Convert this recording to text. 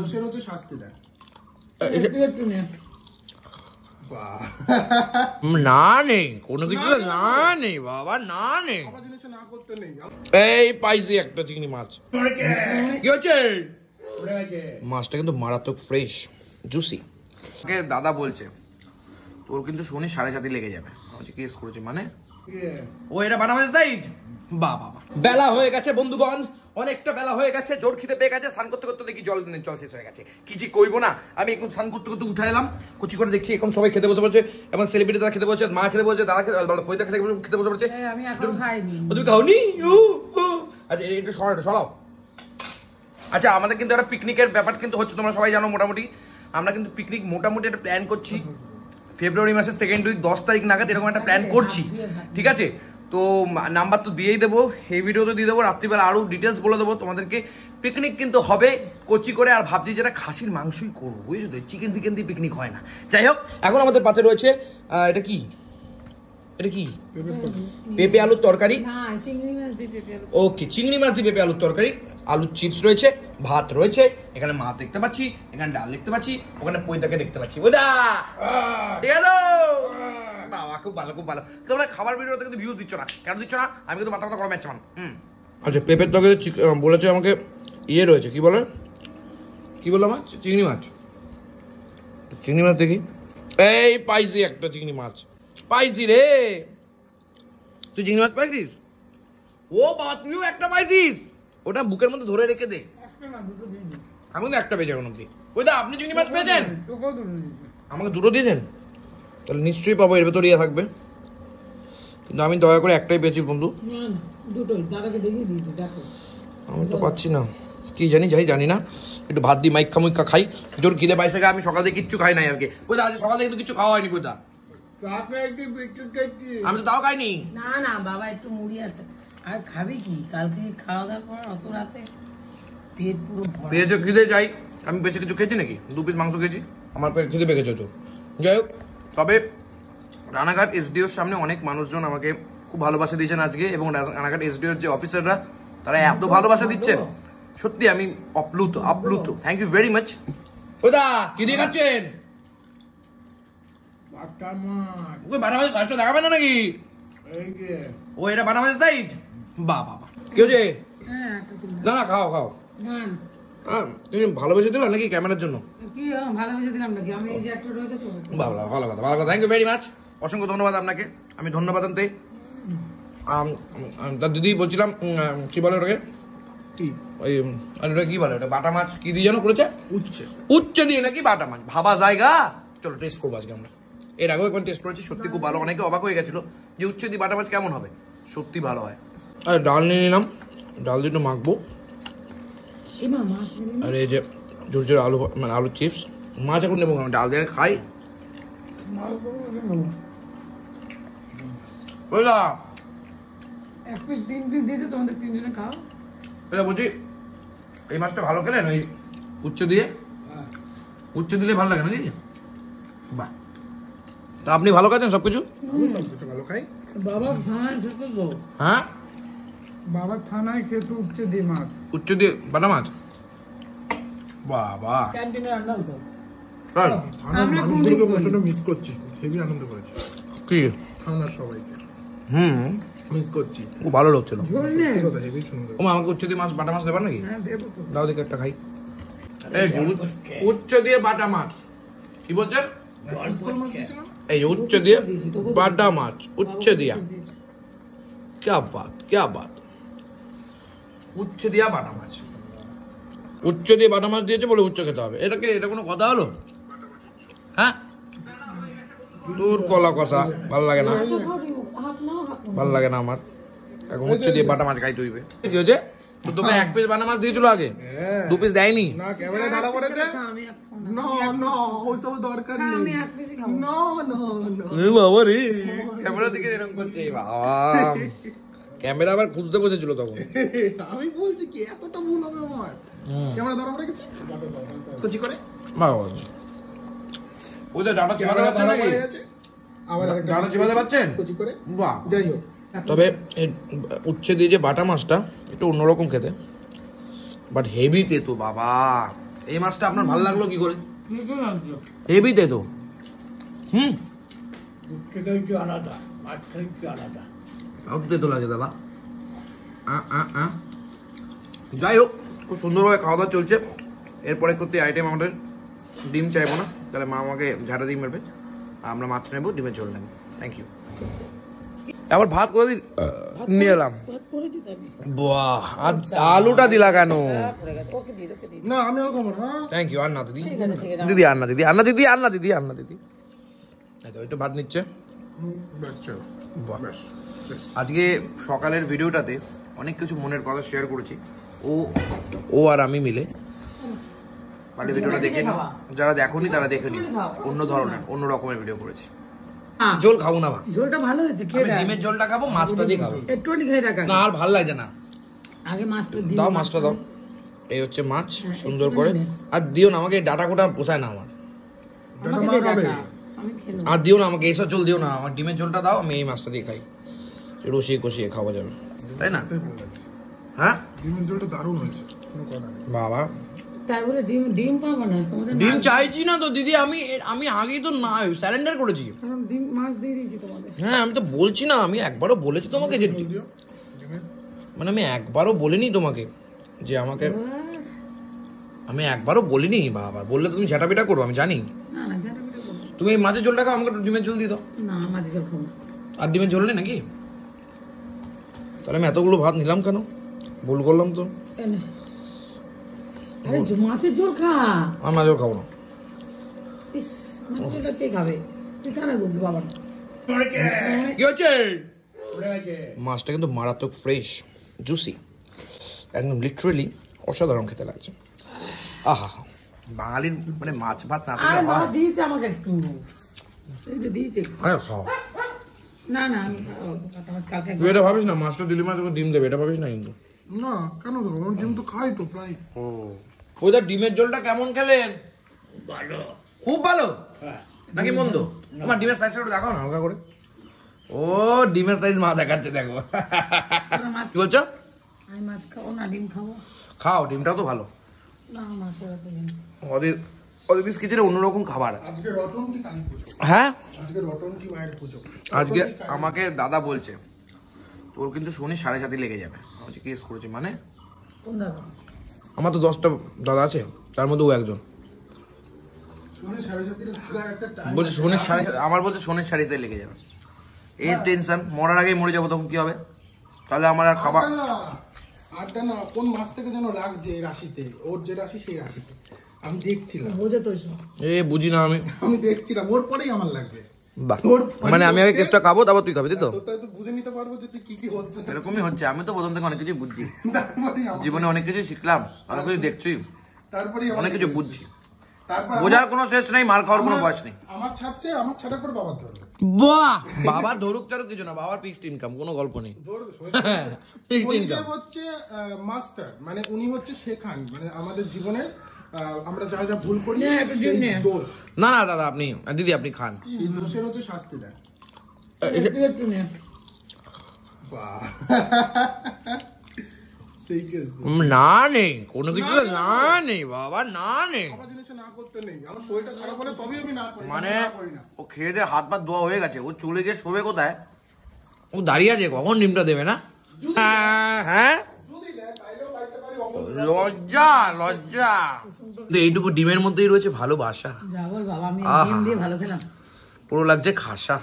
মানুষের হচ্ছে শাস্তি দেয়। না নেই কোনো কিছু, না নেই বাবা, না নেই। এই পাইছি একটা চিংড়ি মাছ। কি হচ্ছে? মাছটা কিন্তু মারাত্মক ফ্রেশ, জুসি। দাদা বলছে তোর কিন্তু শনি 7:30 লেগে যাবে। কেস করেছে মানে ও এটা বানাবে সাইড। বাবা বেলা হয়ে গেছে বন্ধুগণ, অনেকটা বেলা হয়ে গেছে, জোর খিদে পেয়ে গেছে। স্নান করতে করতে দেখি জল শেষ হয়ে গেছে। কিছু কইবো না, আমি এখন স্নান করতে করতে উঠে এলাম। কুচি করে দেখছি এখন সবাই খেতে বসে পড়ছে, এবং সেলিব্রিটি দাদা খেতে বসে, মা খেতে বসে, দাদা পয়দা খেতে বসে পড়ছে। আমি এখনো খাইনি। তুমি খাওনি? আচ্ছা একটু সরাও। আচ্ছা আমাদের কিন্তু একটা পিকনিকের ব্যাপার কিন্তু হচ্ছে, তোমরা সবাই জানো মোটামুটি। আমরা কিন্তু পিকনিক মোটামুটি একটা প্ল্যান করছি ফেব্রুয়ারি মাসের 2nd উইক 10 তারিখ নাগাদ এরকম একটা প্ল্যান করছি, ঠিক আছে? তো নাম্বার তো দিয়েই দেবো, এই ভিডিও তো দিয়ে দেবো, রাত্রিবেলা আরো ডিটেলস বলে দেবো তোমাদেরকে। পিকনিক কিন্তু হবে কচি করে, আর ভাবছি যেটা খাসির মাংসই করবো, বুঝেছো তো? চিকেন ফিকেন দিয়ে পিকনিক হয় না। যাই হোক, এখন আমাদের পাতে রয়েছে এটা কি, এটা কি? পেঁপে আলুর তরকারি। ওকে, চিংড়ি মাছ দিয়ে পেঁপে আলুর তরকারি, আলুর চিপস রয়েছে, ভাত রয়েছে, এখানে মাছ দেখতে পাচ্ছি, এখানে ডাল দেখতে পাচ্ছি, ওখানে পয়দাকে দেখতে পাচ্ছি। ওদা ঠিক আছে বাবা, খুব ভালো খুব ভালো। তোমরা খাবার ভিডিওতে কিন্তু ভিউজ দিচ্ছ না, কেন দিচ্ছ না? আমি কিন্তু মাথা মাথা গরম যাচ্ছে। আচ্ছা পেঁপের তরকারি বলেছে আমাকে ইয়ে রয়েছে, কি বলে, কি বললাম? চিংড়ি মাছ। চিংড়ি মাছ দেখি, এই পাইছি একটা চিংড়ি মাছ, পাইছি রে। তুই চিংড়ি মাছ পাইছিস? ও বাবা তুইও একটা পাইছিস? ওটা বুকের মধ্যে ধরে রেখে দে। আমি তো একটা পেয়েছি এখন অব্দি। ওই দা আপনি চিংড়ি মাছ পেয়েছেন? আমাকে দুটো দিয়েছেন? তাহলে নিশ্চয়ই পাবো, এর ভেতর ইয়ে থাকবে। কিন্তু আমি দয়া করে একটাই পেয়েছি বন্ধু। আমি তো পাচ্ছি না, কি জানি না। একটু ভাত দিয়ে মাইক্কা মুইক্কা খাই, জোর খিদে পাইছে। আমি সকাল থেকে কিচ্ছু খাই নাই আর কি। কোথা আজ সকাল থেকে কিন্তু কিছু খাওয়া হয়নি। কোথা আমি তো তাও খাইনি। না না বাবা, একটু মুড়ি আছে। আর খাবি কি? কালকে খাওয়া দাওয়ার পর অত রাতে পেট পুরো ভরা। পেয়েছো খিদে যাই, আমি বেশি কিছু খেয়েছি নাকি? 2 পিস মাংস খেয়েছি, আমার পেট খিদে পেয়ে গেছে। যাই হোক, তবে রানাঘাট এসডিওর সামনে অনেক মানুষজন আমাকে খুব ভালোবাসা দিয়েছেন আজকে, এবং রানাঘাট এসডিওর যে অফিসাররা তারা এত ভালোবাসা দিচ্ছেন, সত্যি আমি আপ্লুত। Thank you very much. ওদা কি দিয়ে খাচ্ছেন? বাটা মাছের সাইজটা দেখাবেন না নাকি? ও এটা বাটা মাছের সাইজ। বাবা কি হচ্ছে? না না খাও খাও। তুমি ভালোবেসে দিলা নাকি ক্যামেরার জন্য? ভালোবেসে দিলাম নাকি? আমি এই যে একটা রয়েছে তো। ভালো কথা। থ্যাংক ইউ ভেরি মাচ, অসংখ্য ধন্যবাদ আপনাকে। আমি ধন্যবাদ আনতে তার দিদি বলছিলাম, কি বলে ওটাকে, কি ওটা কি বলে, ওটা বাটা মাছ কি দিয়ে যেন করেছে? উচ্ছে দিয়ে নাকি বাটা মাছ? ভাবা জায়গা। চলো টেস্ট করবো আজকে আমরা। এর আগেও একবার টেস্ট করেছি, সত্যি খুব ভালো। অনেকে অবাক হয়ে গেছিল যে উচ্ছে দিয়ে বাটা মাছ কেমন হবে, সত্যি ভালো হয়। আর ডাল নিয়ে নিলাম, ডাল দিয়ে একটু মাখবো। আর এই যে ঝুরঝুর আলু, মানে আলুর চিপস। মাছ এখন নেবো, ডাল দিয়ে খাই। বুঝলা? 1 পিস 3 পিস দিয়েছে, তোমাদের 3 জনে খাও। বলছি এই মাছটা ভালো খেলেন ওই উচ্ছে দিয়ে? উচ্ছে দিলে ভালো লাগে নাকি? বাহ, তা আপনি ভালো খাচ্ছেন সবকিছু? সবকিছু ভালো খাই। বাবা থানায় খেত তো। হ্যাঁ বাবা থানায় খেত উচ্ছে দিয়ে মাছ, উচ্ছে দিয়ে বাটা মাছ। বাবা ক্যান্টিনে রান্না হতো। আমরা মানুষগুলোকে প্রচন্ড মিস করছি, হেভি আনন্দ করেছি কি থানার সবাইকে মিস করছি। খুব ভালো লোক ছিল। হেভি সুন্দর। ও আমাকে উচ্ছে দিয়ে মাছ বাটা মাছ দেবার নাকি? হ্যাঁ দেবো তো। দাও দেখে একটা খাই। এই উচ্ছে দিয়ে বাটা মাছ কি বলছেন? এই উচ্ছে দিয়ে বাটা মাছ, উচ্ছে দিয়া, क्या बात। উচ্ছে দিয়া বাটা মাছ, উচ্ছে দিয়ে বাটা মাছ দিয়েছে বলে উচ্ছে খেতে হবে, এটা কোনো কথা হলো? হ্যাঁ তোর কলা কষা ভালো লাগে না, ভালো লাগে না আমার। এখন উচ্ছে দিয়ে বাটা মাছ খাইতে হইবে। কি হয়েছে? তো তোকে 1 পিস বাটা মাছ দিয়েছিল আগে, 2 পিস দেয়নি? না ক্যামেরা ধরা পড়েছে। না ওইসব দরকার নেই। আমি 1 পিসই খাবো। না বাবা রে, ক্যামেরা দিকে এরকম করছে বাবা। ক্যামেরা আবার খুঁজতে বসেছিল তখন। আমি বলছি কি এতটা ভুল হবে আমার? ক্যামেরা ধরা পড়ে গেছে কুচি করে। বাবা ওই যে ডাটা চিবাতে পারছেন নাকি? আবার ডাটা চিবাতে পারছেন কুচি করে। বাহ। যাই হোক, তবে উচ্ছে দিয়ে যে বাটা মাছটা একটু অন্যরকম খেতে, বাট হেভি তেতো বাবা। এই মাছটা আপনার ভালো লাগলো কি করে? হেভিতে তো আলাদা, মাছ খাইতে আলাদা। তো লাগে দাদা। যাই হোক, খুব সুন্দরভাবে খাওয়া দাওয়া চলছে। এরপরে করতে আইটেম আমাদের ডিম চাইবো না, তাহলে মা আমাকে ঝাঁটা ডিম মারবে। আমরা মাছ নেবো, ডিমের ঝোল নেবো। Thank you. আবার ভাত করে নিয়ে এলাম। বাহ, আর আলুটা দিলা কেন? না আমি আর খাবো না। Thank you. আর না দিদি, দিদি আর না দিদি, আর না দিদি, আর না দিদি, আর না দিদি। ওই তো ভাত নিচ্ছে। বেশ চল, বেশ। আজকে সকালের ভিডিওটাতে অনেক কিছু মনের কথা শেয়ার করেছি, ও আর আমি মিলে। বাড়ি ভিডিওটা দেখে নিও, যারা দেখোনি তারা দেখে নিও। অন্য ধরনের, অন্য রকমের ভিডিও করেছি। ঝোল খাবো না, ঝোলটা ভালো হয়েছে, খেয়ে ডিমের ঝোলটা খাবো, মাছটা দিয়ে খাবো। একটুখানি খেয়ে রাখা, না আর ভালো লাগছে না। আগে মাছটা দিও। দাও মাছটা দাও। এই হচ্ছে মাছ, সুন্দর করে। আর দিও না আমাকে, ডাটা কোটা পোষায় না আমার। আর দিও না আমাকে এইসব ঝোল দিও না, আমার ডিমের ঝোলটা দাও, আমি এই মাছটা দিয়ে খাই। রসিয়ে কষিয়ে খাওয়া যাবে, তাই না? হ্যাঁ, ডিমের ঝোলটা দারুণ হয়েছে। বাবা তাই বলে ডিম পাবো না তোমাদের? ডিম চাইছি না তো দিদি, আমি আগেই তো না স্যারেন্ডার করেছি। কারণ ডিম মাছ দিয়ে দিয়েছি তোমাদের। হ্যাঁ, আমি তো বলছি না, আমি একবারও বলেছি তোমাকে যে মানে আমি একবারও বলিনি তোমাকে যে আমাকে, আমি একবারও বলিনি। বাবা বললে তুমি ঝাঁটাপিটা করো, আমি জানি। না না, ঝাঁটাপিটা করবো তুমি এই মাছের ঝোলটা খাও, আমাকে একটু ডিমের ঝোল দিয়ে দাও। না, মাছের ঝোল খাবো। আর ডিমের ঝোল নেই নাকি? তাহলে আমি এতগুলো ভাত নিলাম কেন? ভুল করলাম তো। আরে মাছের ঝোল খা। আমি মাছ ঝোল খাবো না। ইস, মাছের ঝোলটা কে খাবে? তুই খা না গুবলু বাবা। কি হচ্ছে? মাছটা কিন্তু মারাত্মক ফ্রেশ, জুসি, একদম লিটারেলি অসাধারণ খেতে লাগছে। আহা, বাঙালির মানে মাছ ভাত না আরে বাবা দিয়েছে আমাকে একটু, এই যে দিয়েছে। আরে খাও। না না, আমি কাটা মাছ কালকে তুই এটা ভাবিস না, মাছটা দিলি মাছ ওকে ডিম দেবে, এটা ভাবিস না কিন্তু। না কেন দেবো, আমার ডিম তো খাই তো প্রায়। ওদের ডিমের ঝোলটা কেমন খেলেন? ভালো, খুব ভালো নাকি মন্দ? তোমার ডিমের সাইজটা একটু দেখাও না হালকা করে। ও ডিমের সাইজ মা দেখাচ্ছে, দেখো। কি বলছো? আমি মাছ খাবো না, ডিম খাবো। খাও, ডিমটাও তো ভালো। না, মাছের এত ডিম। ওদের কিচেনে অন্যরকম খাবার। আজকে রতন কি কালী পুজো? হ্যাঁ, আজকে রতন কি মায়ের পুজো? আজকে আমাকে দাদা বলছে তোর কিন্তু শনি 7:30 লেগে যাবে। আমি কেস করেছি মানে? কোন দাদা? আমার তো 10টা দাদা আছে, তার মধ্যে ও একজন। বলছে শনির 7:30, আমার বলছে শনির 7:30 লেগে যাবে। এই টেনশন, মরার আগেই মরে যাবো তখন কি হবে? তাহলে আমার আর খাবার আটটা না, কোন মাস থেকে যেন লাগছে এই রাশিতে, ওর যে রাশি সেই রাশিতে আমি দেখছিলাম। বোঝে তো সব। বুঝি না আমি দেখছিলাম, ওর পরেই আমার লাগবে। বাহ, মানে আমি আগে কেসটা খাবো, তারপর তুই খাবি, তাই তো? তোরটা তো বুঝে নিতে পারবো যে তুই কি কি হচ্ছে। এরকমই হচ্ছে, আমি তো প্রথম থেকে অনেক কিছু বুঝছি, তারপরেই জীবনে অনেক কিছু শিখলাম, অনেক কিছু দেখছি, তারপরেই অনেক কিছু বুঝছি। তারপর বোঝার কোনো শেষ নেই, মার খাওয়ার কোনো বয়স নেই। আমার ছাড়ছে, আমার ছাড়ার পর বাবার ধরবে। বাহ, বাবা ধরুক চারুক কিছু না, বাবার ফিক্সড ইনকাম, কোনো গল্প নেই। হচ্ছে মাস্টার, মানে উনি হচ্ছে শেখান, মানে আমাদের জীবনে আমরা যা যা ভুল করি সেই দোষ। না না দাদা, আপনি দিদি আপনি খান, সেই দোষের হচ্ছে শাস্তি দেয়। একটু নে। বাহ, সেই কেস না নেই কোনো কিছু, না নেই বাবা, না নেই। আমার জিনিস না করতে নেই, আমার শরীরটা খারাপ হলে তবেই আমি না করি। মানে না করি না। ও খেয়ে দিয়ে হাত পা ধোয়া হয়ে গেছে, ও চলে গিয়ে শোবে কোথায়? ও দাঁড়িয়ে আছে, কখন ডিমটা দেবে না? হ্যাঁ, যদি দেয় তাইলেও পাইতে পারি, লজ্জা লজ্জা। এইটুকু ডিমের মধ্যেই রয়েছে ভালোবাসা, যা বল বাবা, আমি ডিম দিয়ে ভালো খেলাম। পুরো লাগছে খাসা।